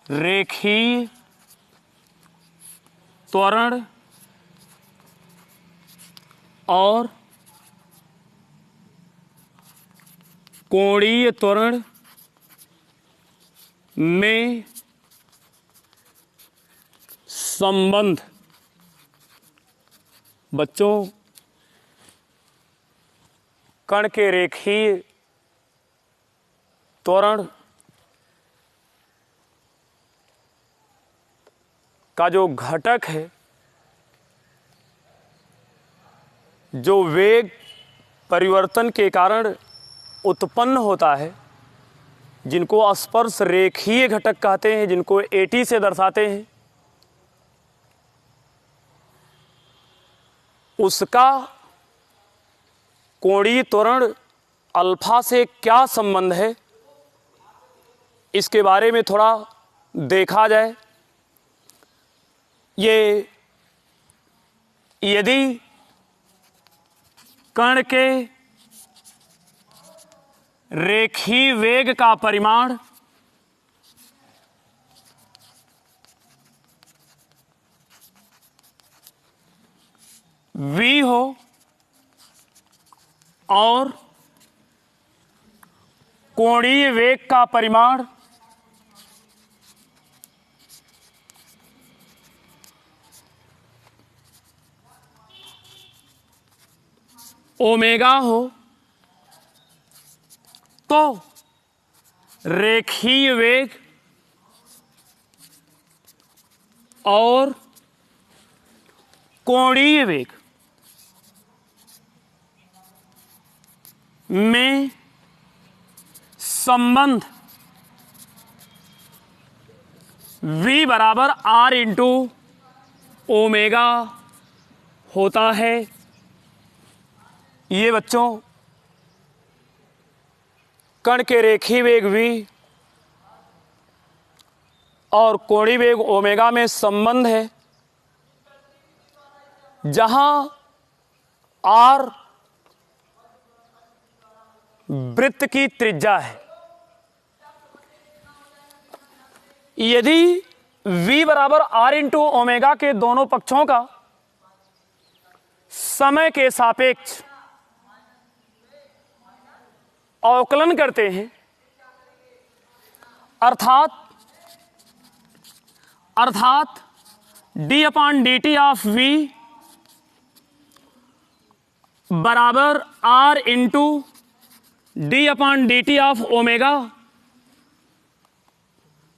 रेखीय त्वरण और कोणीय त्वरण में संबंध। बच्चों, कण के रेखीय त्वरण का जो घटक है, जो वेग परिवर्तन के कारण उत्पन्न होता है, जिनको स्पर्श रेखीय घटक कहते हैं, जिनको AT से दर्शाते हैं, उसका कोणीय त्वरण अल्फा से क्या संबंध है, इसके बारे में थोड़ा देखा जाए। ये यदि कण के रेखीय वेग का परिमाण v हो और कोणीय वेग का परिमाण ओमेगा हो, तो रेखीय वेग और कोणीय वेग में संबंध v बराबर r इंटू ओमेगा होता है। ये बच्चों कण के रेखीय वेग v और कोणीय वेग ओमेगा में संबंध है, जहां r वृत्त की त्रिज्या है। यदि v बराबर r इंटू ओमेगा के दोनों पक्षों का समय के सापेक्ष अवकलन करते हैं, अर्थात d/dt ऑफ v बराबर r into d/dt of omega,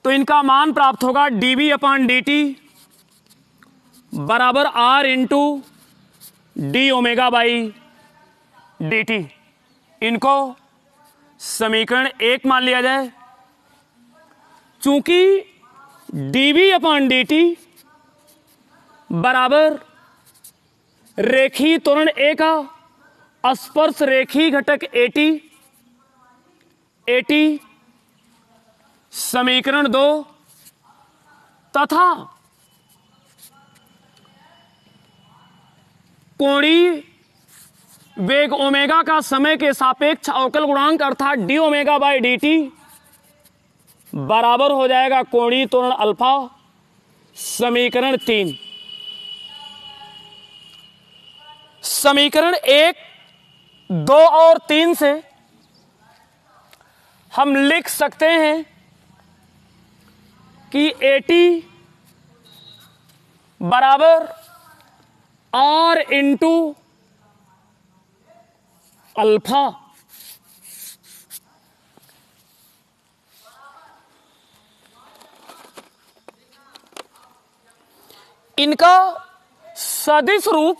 तो इनका मान प्राप्त होगा dv/dt बराबर r into D omega by dt। इनको समीकरण 1 मान लिया जाए। चूंकि dv/dt बराबर रेखीय त्वरण A का स्पर्श रेखीय घटक AT समीकरण 2 तथा कोणीय वेग ओमेगा का समय के सापेक्ष अवकल गुणांक अर्थात डी ओमेगा बाई dt बराबर हो जाएगा कोणीय त्वरण अल्फा, समीकरण 3। समीकरण 1, 2 और 3 से हम लिख सकते हैं कि AT बराबर R इंटू अल्फा। इनका सदिश रूप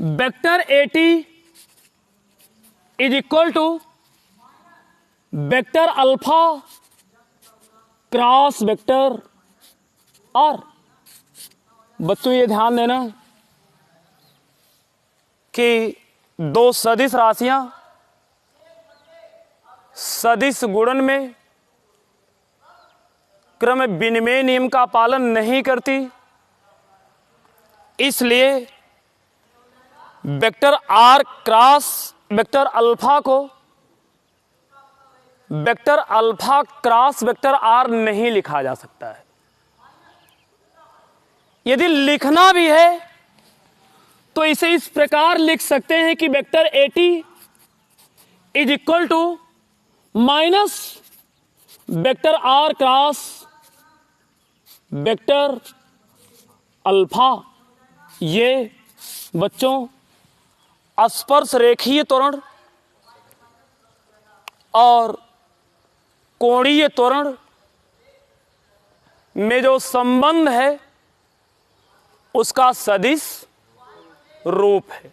vector AT is equal to vector alpha cross vector R। बच्चों ये ध्यान देना कि दो सदिश राशियां सदिश गुणन में क्रम विनिमय नियम का पालन नहीं करती, इसलिए vector are cross vector alpha को vector alpha cross vector r नहीं लिखा जा सकता है। यदि लिखना भी है तो इसे इस प्रकार लिख सकते हैं कि vector AT is equal to minus vector are cross vector alpha. ये बच्चों स्पर्श रेखीय त्वरण और कोणीय त्वरण में जो संबंध है उसका सदिश रूप है।